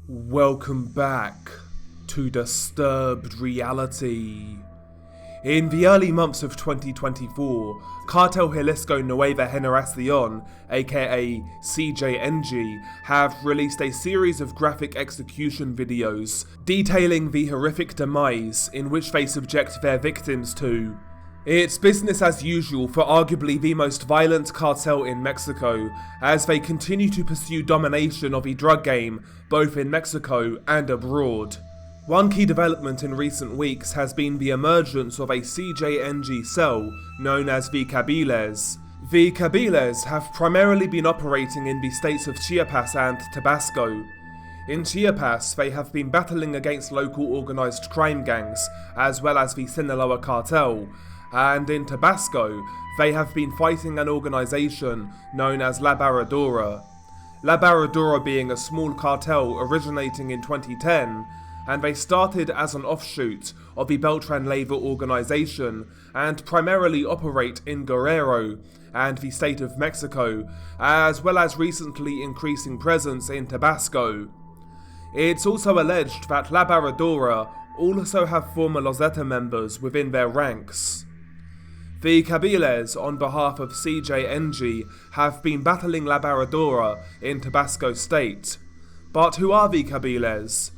Welcome back to Disturbed Reality. In the early months of 2024, Cartel Jalisco Nueva Generacion, aka CJNG, have released a series of graphic execution videos detailing the horrific demise in which they subject their victims to. It's business as usual for arguably the most violent cartel in Mexico, as they continue to pursue domination of the drug game, both in Mexico and abroad. One key development in recent weeks has been the emergence of a CJNG cell known as the Cabiles. The Cabiles have primarily been operating in the states of Chiapas and Tabasco. In Chiapas, they have been battling against local organised crime gangs, as well as the Sinaloa cartel, and in Tabasco, they have been fighting an organisation known as La Barradora. La Barradora being a small cartel originating in 2010, and they started as an offshoot of the Beltran-Leyva organisation and primarily operate in Guerrero and the state of Mexico, as well as recently increasing presence in Tabasco. It's also alleged that La Barradora also have former Lozeta members within their ranks. The Cabiles, on behalf of CJNG, have been battling La Barradora in Tabasco state. But who are the Cabiles?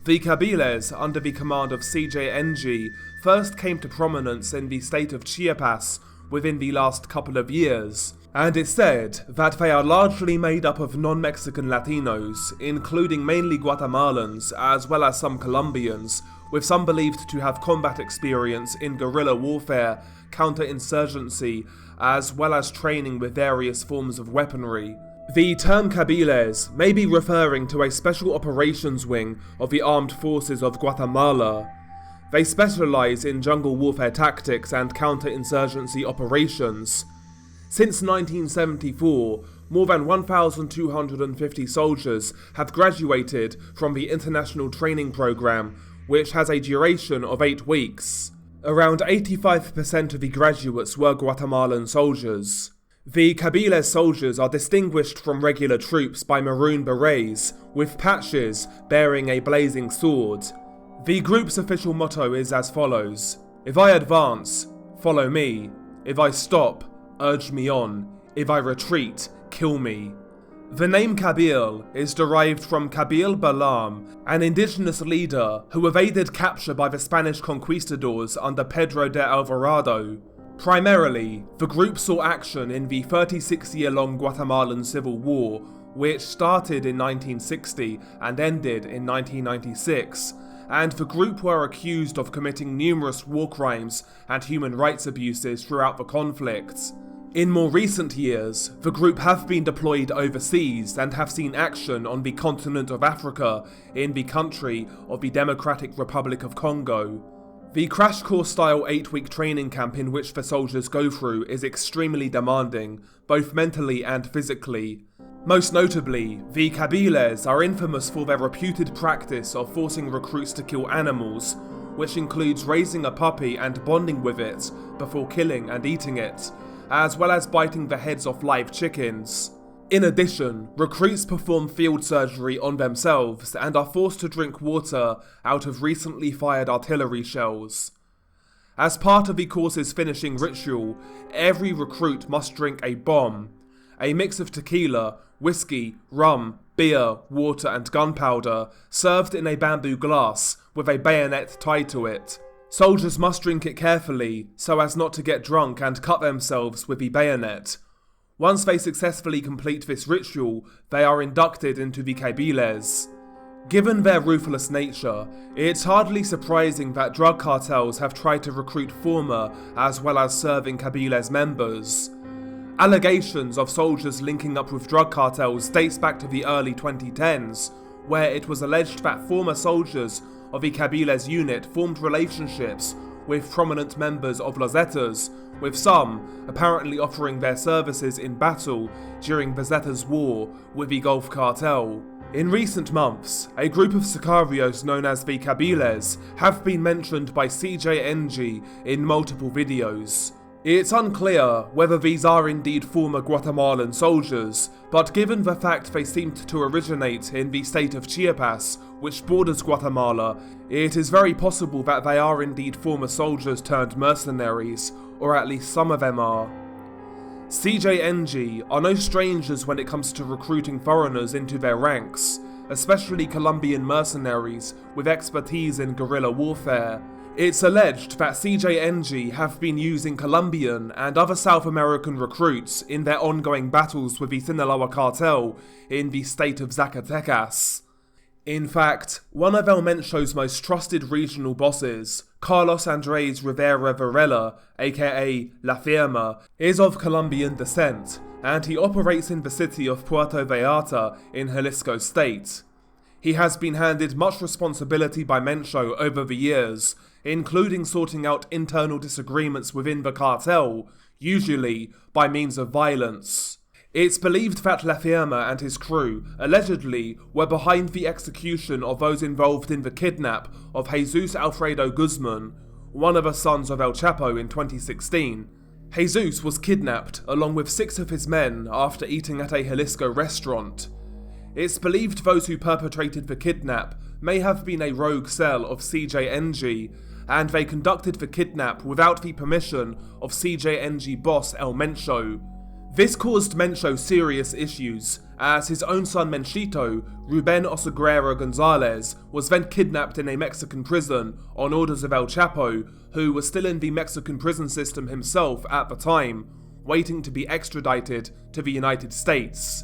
The Cabiles, under the command of CJNG, first came to prominence in the state of Chiapas within the last couple of years, and it's said that they are largely made up of non-Mexican Latinos, including mainly Guatemalans as well as some Colombians, with some believed to have combat experience in guerrilla warfare, counterinsurgency, as well as training with various forms of weaponry. The term Cabiles may be referring to a special operations wing of the armed forces of Guatemala. They specialize in jungle warfare tactics and counterinsurgency operations. Since 1974, more than 1,250 soldiers have graduated from the International Training Program, which has a duration of 8 weeks. Around 85% of the graduates were Guatemalan soldiers. The Cabiles soldiers are distinguished from regular troops by maroon berets, with patches bearing a blazing sword. The group's official motto is as follows: "If I advance, follow me. If I stop, urge me on. If I retreat, kill me." The name Cabile is derived from Cabil Balam, an indigenous leader who evaded capture by the Spanish conquistadors under Pedro de Alvarado. Primarily, the group saw action in the 36-year-long Guatemalan Civil War, which started in 1960 and ended in 1996, and the group were accused of committing numerous war crimes and human rights abuses throughout the conflict. In more recent years, the group have been deployed overseas and have seen action on the continent of Africa in the country of the Democratic Republic of Congo. The crash course style 8-week training camp in which the soldiers go through is extremely demanding, both mentally and physically. Most notably, the Cabiles are infamous for their reputed practice of forcing recruits to kill animals, which includes raising a puppy and bonding with it before killing and eating it, as well as biting the heads off live chickens. In addition, recruits perform field surgery on themselves and are forced to drink water out of recently fired artillery shells. As part of the course's finishing ritual, every recruit must drink a bomb, a mix of tequila, whiskey, rum, beer, water and gunpowder, served in a bamboo glass with a bayonet tied to it. Soldiers must drink it carefully so as not to get drunk and cut themselves with the bayonet. Once they successfully complete this ritual, they are inducted into the Cabiles. Given their ruthless nature, it's hardly surprising that drug cartels have tried to recruit former as well as serving Cabiles members. Allegations of soldiers linking up with drug cartels dates back to the early 2010s, where it was alleged that former soldiers of the Cabiles unit formed relationships with prominent members of Los Zetas, with some apparently offering their services in battle during the Zetas' war with the Gulf Cartel. In recent months, a group of sicarios known as the Cabiles have been mentioned by CJNG in multiple videos. It's unclear whether these are indeed former Guatemalan soldiers, but given the fact they seemed to originate in the state of Chiapas, which borders Guatemala, it is very possible that they are indeed former soldiers turned mercenaries, or at least some of them are. CJNG are no strangers when it comes to recruiting foreigners into their ranks, especially Colombian mercenaries with expertise in guerrilla warfare. It's alleged that CJNG have been using Colombian and other South American recruits in their ongoing battles with the Sinaloa cartel in the state of Zacatecas. In fact, one of El Mencho's most trusted regional bosses, Carlos Andres Rivera Varela, aka La Firma, is of Colombian descent, and he operates in the city of Puerto Vallarta in Jalisco state. He has been handed much responsibility by Mencho over the years, including sorting out internal disagreements within the cartel, usually by means of violence. It's believed that La Firma and his crew allegedly were behind the execution of those involved in the kidnap of Jesus Alfredo Guzman, one of the sons of El Chapo, in 2016. Jesus was kidnapped along with 6 of his men after eating at a Jalisco restaurant. It's believed those who perpetrated the kidnap may have been a rogue cell of CJNG, and they conducted the kidnap without the permission of CJNG boss El Mencho. This caused Mencho serious issues, as his own son Menchito, Ruben Oseguera Gonzalez, was then kidnapped in a Mexican prison on orders of El Chapo, who was still in the Mexican prison system himself at the time, waiting to be extradited to the United States.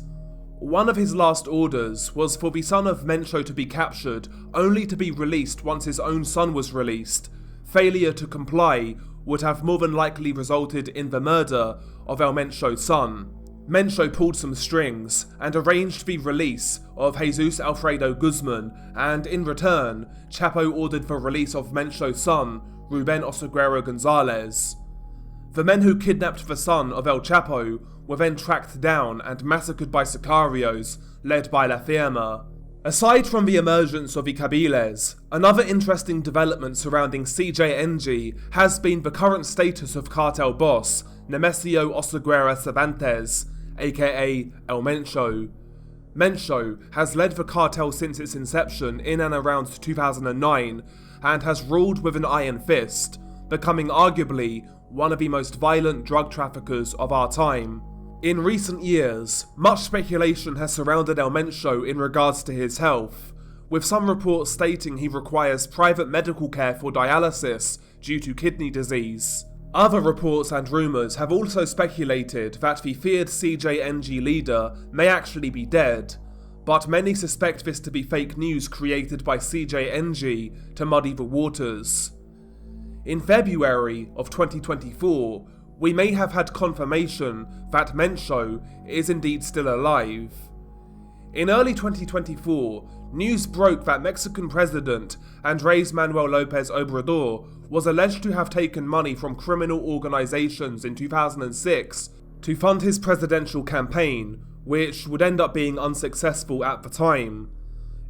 One of his last orders was for the son of Mencho to be captured, only to be released once his own son was released. Failure to comply would have more than likely resulted in the murder of El Mencho's son. Mencho pulled some strings and arranged the release of Jesus Alfredo Guzman, and in return, Chapo ordered the release of Mencho's son, Ruben Oseguera Gonzalez. The men who kidnapped the son of El Chapo were then tracked down and massacred by sicarios led by La Firma. Aside from the emergence of the Cabiles, another interesting development surrounding CJNG has been the current status of cartel boss Nemesio Oseguera Cervantes, aka El Mencho. Mencho has led the cartel since its inception in and around 2009 and has ruled with an iron fist, becoming arguably one of the most violent drug traffickers of our time. In recent years, much speculation has surrounded El Mencho in regards to his health, with some reports stating he requires private medical care for dialysis due to kidney disease. Other reports and rumours have also speculated that the feared CJNG leader may actually be dead, but many suspect this to be fake news created by CJNG to muddy the waters. In February of 2024, we may have had confirmation that Mencho is indeed still alive. In early 2024, news broke that Mexican President Andrés Manuel López Obrador was alleged to have taken money from criminal organizations in 2006 to fund his presidential campaign, which would end up being unsuccessful at the time.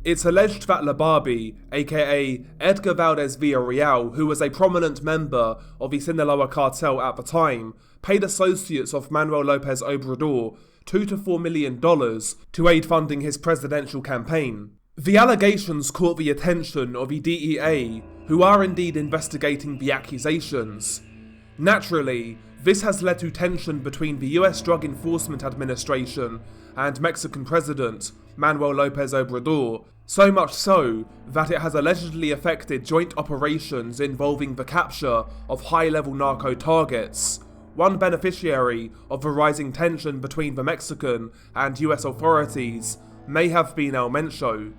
It's alleged that Lababi, aka Edgar Valdez Villarreal, who was a prominent member of the Sinaloa cartel at the time, paid associates of Manuel López Obrador $2 to $4 million to aid funding his presidential campaign. The allegations caught the attention of the DEA, who are indeed investigating the accusations. Naturally, this has led to tension between the US Drug Enforcement Administration and Mexican President Manuel López Obrador, so much so that it has allegedly affected joint operations involving the capture of high-level narco targets. One beneficiary of the rising tension between the Mexican and US authorities may have been El Mencho.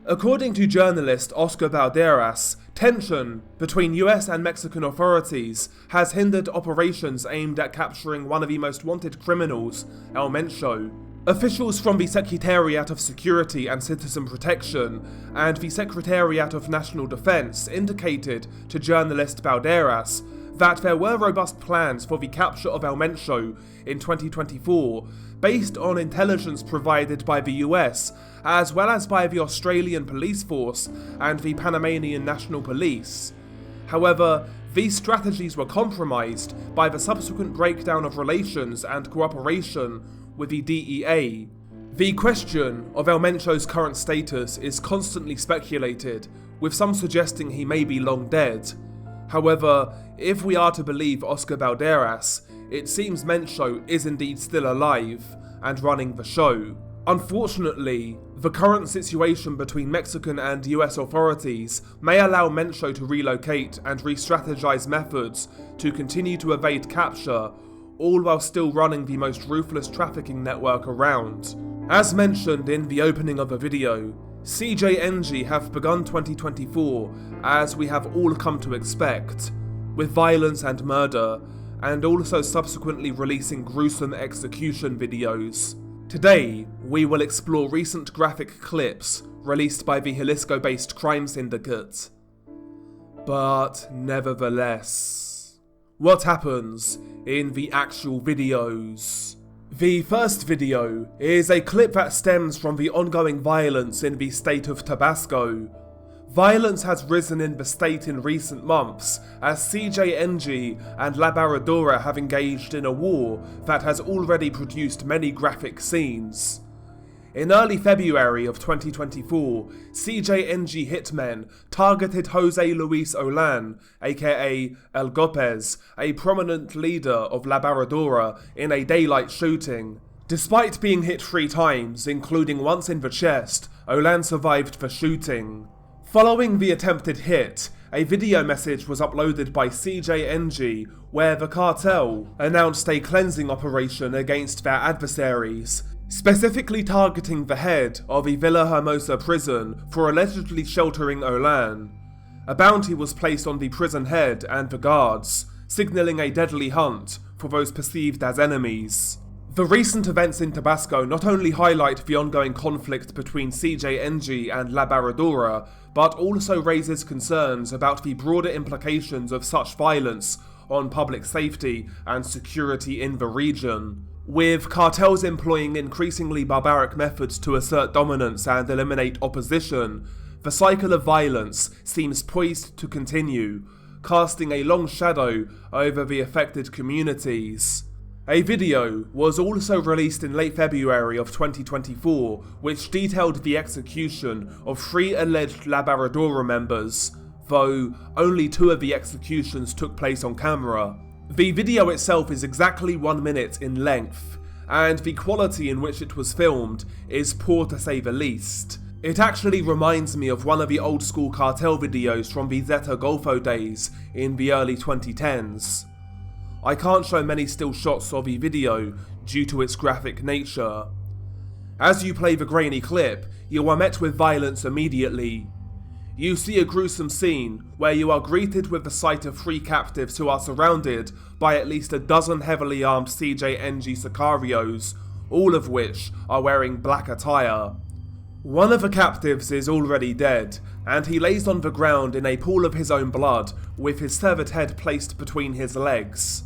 According to journalist Oscar Valderas, tension between US and Mexican authorities has hindered operations aimed at capturing one of the most wanted criminals, El Mencho. Officials from the Secretariat of Security and Citizen Protection and the Secretariat of National Defense indicated to journalist Valderas that there were robust plans for the capture of El Mencho in 2024, based on intelligence provided by the US, as well as by the Australian Police Force and the Panamanian National Police. However, these strategies were compromised by the subsequent breakdown of relations and cooperation with the DEA. The question of El Mencho's current status is constantly speculated, with some suggesting he may be long dead. However, if we are to believe Oscar Valderas, it seems Mencho is indeed still alive and running the show. Unfortunately, the current situation between Mexican and US authorities may allow Mencho to relocate and re-strategize methods to continue to evade capture, all while still running the most ruthless trafficking network around. As mentioned in the opening of the video, CJNG have begun 2024 as we have all come to expect, with violence and murder, and also subsequently releasing gruesome execution videos. Today, we will explore recent graphic clips released by the Jalisco-based crime syndicate. But nevertheless, what happens in the actual videos? The first video is a clip that stems from the ongoing violence in the state of Tabasco. Violence has risen in the state in recent months as CJNG and Laboradora have engaged in a war that has already produced many graphic scenes. In early February of 2024, CJNG hitmen targeted Jose Luis Olan, aka El Gopez, a prominent leader of Laboradora, in a daylight shooting. Despite being hit 3 times, including once in the chest, Olan survived the shooting. Following the attempted hit, a video message was uploaded by CJNG where the cartel announced a cleansing operation against their adversaries, specifically targeting the head of the Villahermosa prison for allegedly sheltering Olan. A bounty was placed on the prison head and the guards, signalling a deadly hunt for those perceived as enemies. The recent events in Tabasco not only highlight the ongoing conflict between CJNG and Laboradora, but also raises concerns about the broader implications of such violence on public safety and security in the region. With cartels employing increasingly barbaric methods to assert dominance and eliminate opposition, the cycle of violence seems poised to continue, casting a long shadow over the affected communities. A video was also released in late February of 2024, which detailed the execution of 3 alleged Laboradora members, though only 2 of the executions took place on camera. The video itself is exactly 1 minute in length, and the quality in which it was filmed is poor to say the least. It actually reminds me of one of the old school cartel videos from the Zeta Golfo days in the early 2010s. I can't show many still shots of the video due to its graphic nature. As you play the grainy clip, you are met with violence immediately. You see a gruesome scene where you are greeted with the sight of 3 captives who are surrounded by at least a dozen heavily armed CJNG sicarios, all of which are wearing black attire. One of the captives is already dead, and he lays on the ground in a pool of his own blood with his severed head placed between his legs.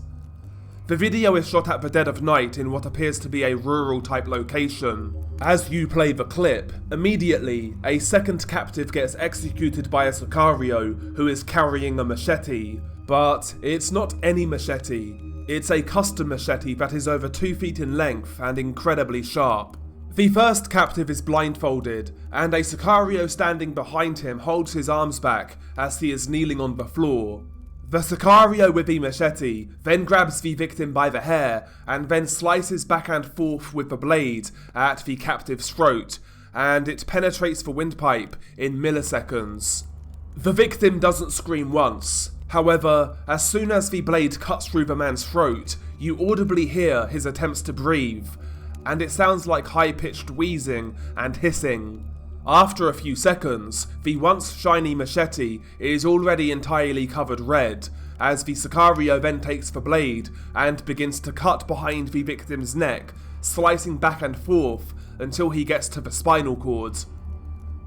The video is shot at the dead of night in what appears to be a rural type location. As you play the clip, immediately a second captive gets executed by a sicario who is carrying a machete. But it's not any machete, it's a custom machete that is over 2 feet in length and incredibly sharp. The first captive is blindfolded, and a sicario standing behind him holds his arms back as he is kneeling on the floor. The sicario with the machete then grabs the victim by the hair and then slices back and forth with the blade at the captive's throat, and it penetrates the windpipe in milliseconds. The victim doesn't scream once. However, as soon as the blade cuts through the man's throat, you audibly hear his attempts to breathe, and it sounds like high-pitched wheezing and hissing. After a few seconds, the once shiny machete is already entirely covered red, as the sicario then takes the blade and begins to cut behind the victim's neck, slicing back and forth until he gets to the spinal cord.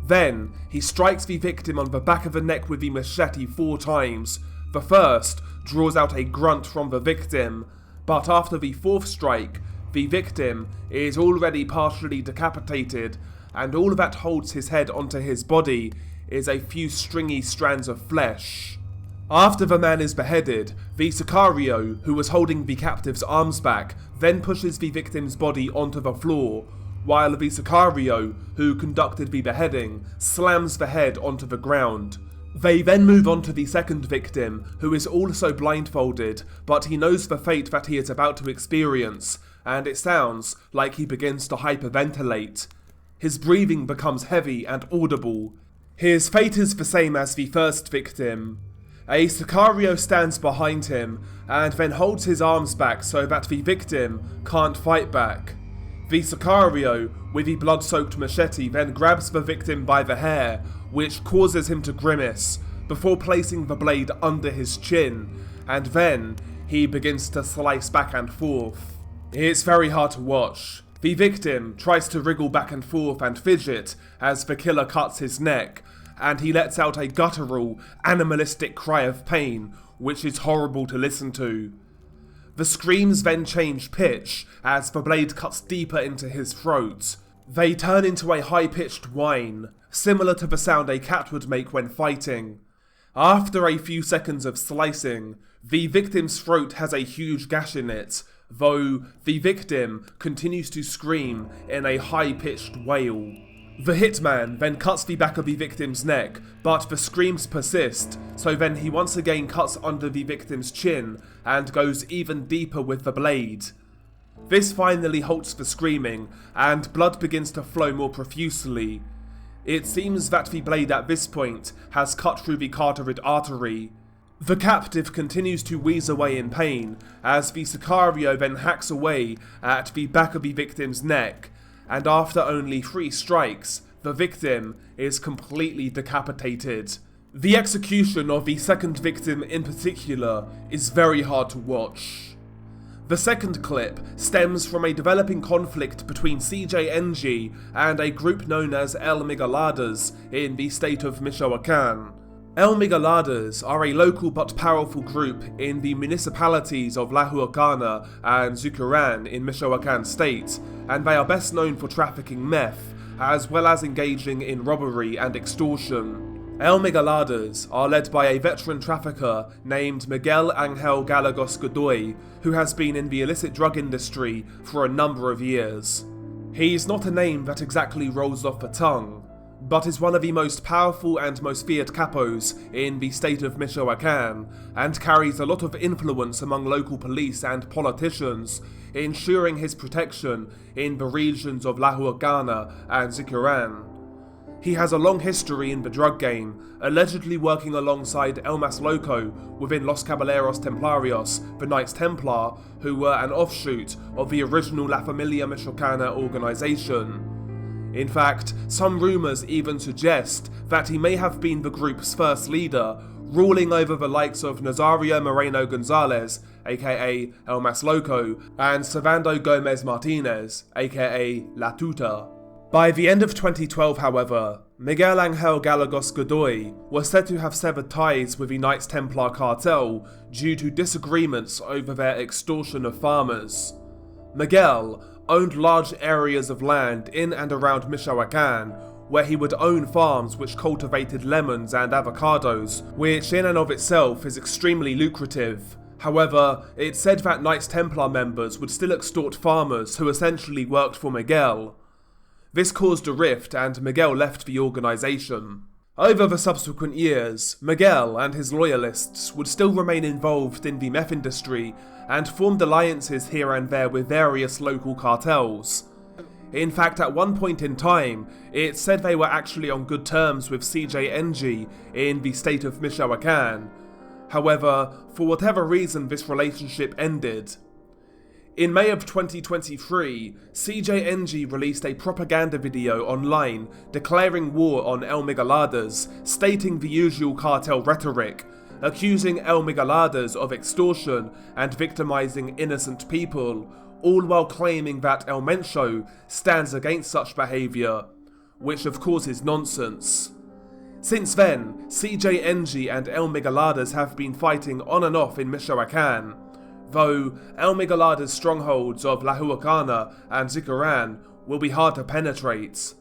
Then, he strikes the victim on the back of the neck with the machete 4 times. The first draws out a grunt from the victim, but after the 4th strike, the victim is already partially decapitated, and all that holds his head onto his body is a few stringy strands of flesh. After the man is beheaded, the Sicario, who was holding the captive's arms back, then pushes the victim's body onto the floor, while the Sicario, who conducted the beheading, slams the head onto the ground. They then move on to the second victim, who is also blindfolded, but he knows the fate that he is about to experience, and it sounds like he begins to hyperventilate. His breathing becomes heavy and audible. His fate is the same as the first victim. A Sicario stands behind him, and then holds his arms back so that the victim can't fight back. The Sicario, with the blood-soaked machete, then grabs the victim by the hair, which causes him to grimace, before placing the blade under his chin, and then he begins to slice back and forth. It's very hard to watch. The victim tries to wriggle back and forth and fidget as the killer cuts his neck, and he lets out a guttural, animalistic cry of pain, which is horrible to listen to. The screams then change pitch as the blade cuts deeper into his throat. They turn into a high-pitched whine, similar to the sound a cat would make when fighting. After a few seconds of slicing, the victim's throat has a huge gash in it, though the victim continues to scream in a high-pitched wail. The hitman then cuts the back of the victim's neck, but the screams persist, so then he once again cuts under the victim's chin and goes even deeper with the blade. This finally halts the screaming, and blood begins to flow more profusely. It seems that the blade at this point has cut through the carotid artery. The captive continues to wheeze away in pain, as the Sicario then hacks away at the back of the victim's neck, and after only 3 strikes, the victim is completely decapitated. The execution of the second victim in particular is very hard to watch. The second clip stems from a developing conflict between C.J.N.G and a group known as El Migaladas in the state of Michoacán. El Migaladas are a local but powerful group in the municipalities of La Huacana and Zucuran in Michoacán state, and they are best known for trafficking meth, as well as engaging in robbery and extortion. El Migaladas are led by a veteran trafficker named Miguel Angel Gallegos Godoy, who has been in the illicit drug industry for a number of years. He's not a name that exactly rolls off the tongue, but is one of the most powerful and most feared capos in the state of Michoacán, and carries a lot of influence among local police and politicians, ensuring his protection in the regions of La Huacana and Zucuran. He has a long history in the drug game, allegedly working alongside El Mas Loco within Los Caballeros Templarios, the Knights Templar, who were an offshoot of the original La Familia Michoacana organization. In fact, some rumours even suggest that he may have been the group's first leader, ruling over the likes of Nazario Moreno Gonzalez, aka El Mas Loco, and Servando Gomez Martinez, aka La Tuta. By the end of 2012, however, Miguel Angel Gallegos Godoy was said to have severed ties with the Knights Templar cartel due to disagreements over their extortion of farmers. Miguel owned large areas of land in and around Michoacán, where he would own farms which cultivated lemons and avocados, which in and of itself is extremely lucrative. However, it's said that Knights Templar members would still extort farmers who essentially worked for Miguel. This caused a rift and Miguel left the organisation. Over the subsequent years, Miguel and his loyalists would still remain involved in the meth industry and formed alliances here and there with various local cartels. In fact, at one point in time, it's said they were actually on good terms with C.J.N.G in the state of Michoacán. However, for whatever reason this relationship ended. In May of 2023, C.J.N.G released a propaganda video online declaring war on El Migaladas, stating the usual cartel rhetoric, accusing El Migaladas of extortion and victimizing innocent people, all while claiming that El Mencho stands against such behaviour, which of course is nonsense. Since then, C.J.N.G and El Migaladas have been fighting on and off in Michoacán, though El Migaladas' strongholds of La Huacana and Zucuran will be hard to penetrate.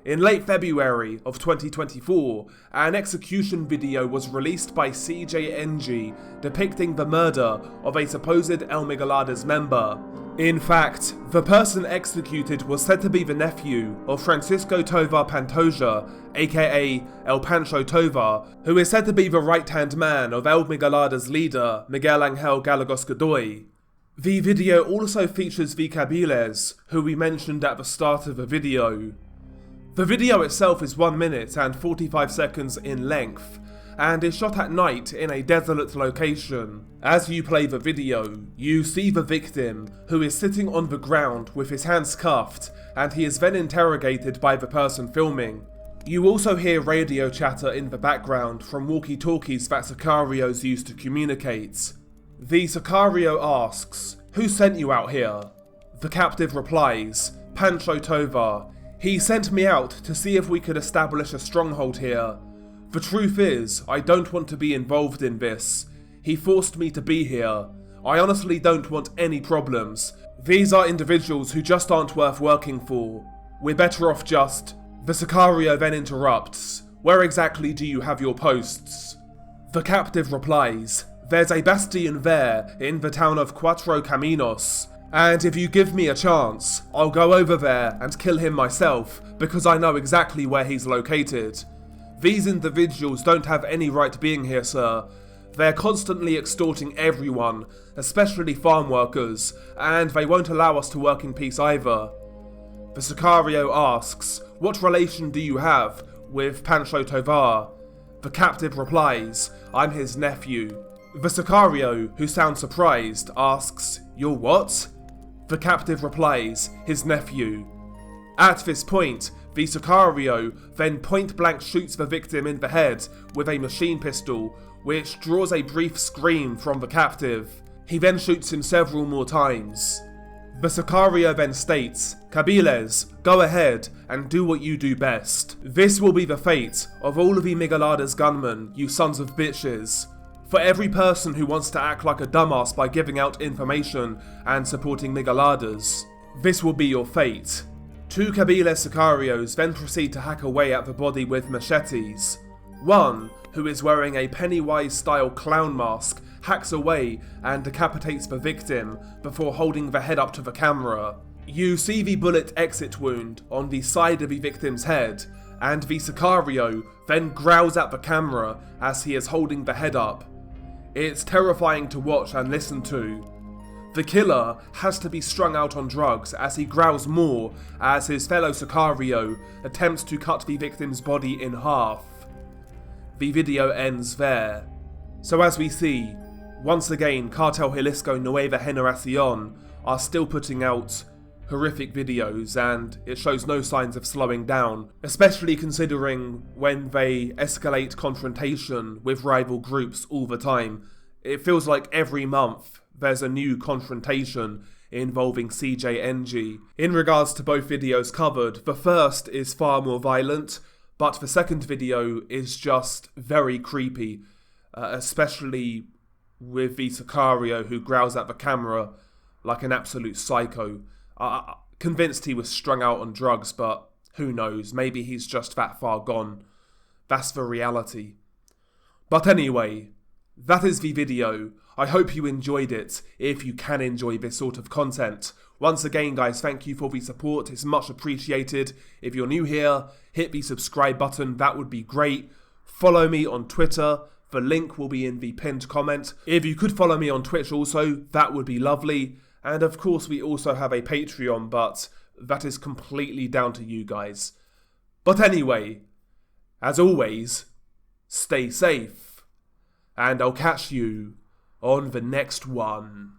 In late February of 2024, an execution video was released by C.J.N.G. depicting the murder of a supposed El Miguelades member. In fact, the person executed was said to be the nephew of Francisco Tovar Pantoja, aka El Pancho Tovar, who is said to be the right-hand man of El Miguelades leader Miguel Angel Gallegos Godoy. The video also features the Cabiles, who we mentioned at the start of the video. The video itself is 1 minute and 45 seconds in length, and is shot at night in a desolate location. As you play the video, you see the victim, who is sitting on the ground with his hands cuffed, and he is then interrogated by the person filming. You also hear radio chatter in the background from walkie-talkies that Sicarios use to communicate. The Sicario asks, "Who sent you out here?" The captive replies, "Pancho Tovar. He sent me out to see if we could establish a stronghold here. The truth is, I don't want to be involved in this. He forced me to be here. I honestly don't want any problems. These are individuals who just aren't worth working for. We're better off just..." The Sicario then interrupts, "Where exactly do you have your posts?" The captive replies, "There's a bastion there in the town of Cuatro Caminos. And if you give me a chance, I'll go over there and kill him myself, because I know exactly where he's located. These individuals don't have any right being here, sir. They're constantly extorting everyone, especially farm workers, and they won't allow us to work in peace either." The Sicario asks, "What relation do you have with Pancho Tovar?" The captive replies, "I'm his nephew." The Sicario, who sounds surprised, asks, "You're what?" The captive replies, "His nephew." At this point, the Sicario then point-blank shoots the victim in the head with a machine pistol, which draws a brief scream from the captive. He then shoots him several more times. The Sicario then states, "Cabiles, go ahead and do what you do best. This will be the fate of all of the Miguelades gunmen, you sons of bitches. For every person who wants to act like a dumbass by giving out information and supporting Miguelades, this will be your fate." Two Cabiles Sicarios then proceed to hack away at the body with machetes. One, who is wearing a Pennywise-style clown mask, hacks away and decapitates the victim before holding the head up to the camera. You see the bullet exit wound on the side of the victim's head, and the Sicario then growls at the camera as he is holding the head up. It's terrifying to watch and listen to. The killer has to be strung out on drugs as he growls more as his fellow Sicario attempts to cut the victim's body in half. The video ends there. So as we see, once again Cartel Jalisco Nueva Generacion are still putting out horrific videos, and it shows no signs of slowing down, especially considering when they escalate confrontation with rival groups all the time. It feels like every month there's a new confrontation involving CJNG. In regards to both videos covered, the first is far more violent, but the second video is just very creepy, especially with the Sicario who growls at the camera like an absolute psycho. Convinced he was strung out on drugs, but who knows, maybe he's just that far gone. That's the reality. But anyway, that is the video. I hope you enjoyed it, if you can enjoy this sort of content. Once again guys, thank you for the support, it's much appreciated. If you're new here, hit the subscribe button, that would be great. Follow me on Twitter, the link will be in the pinned comment. If you could follow me on Twitch also, that would be lovely. And of course we also have a Patreon, but that is completely down to you guys. But anyway, as always, stay safe, and I'll catch you on the next one.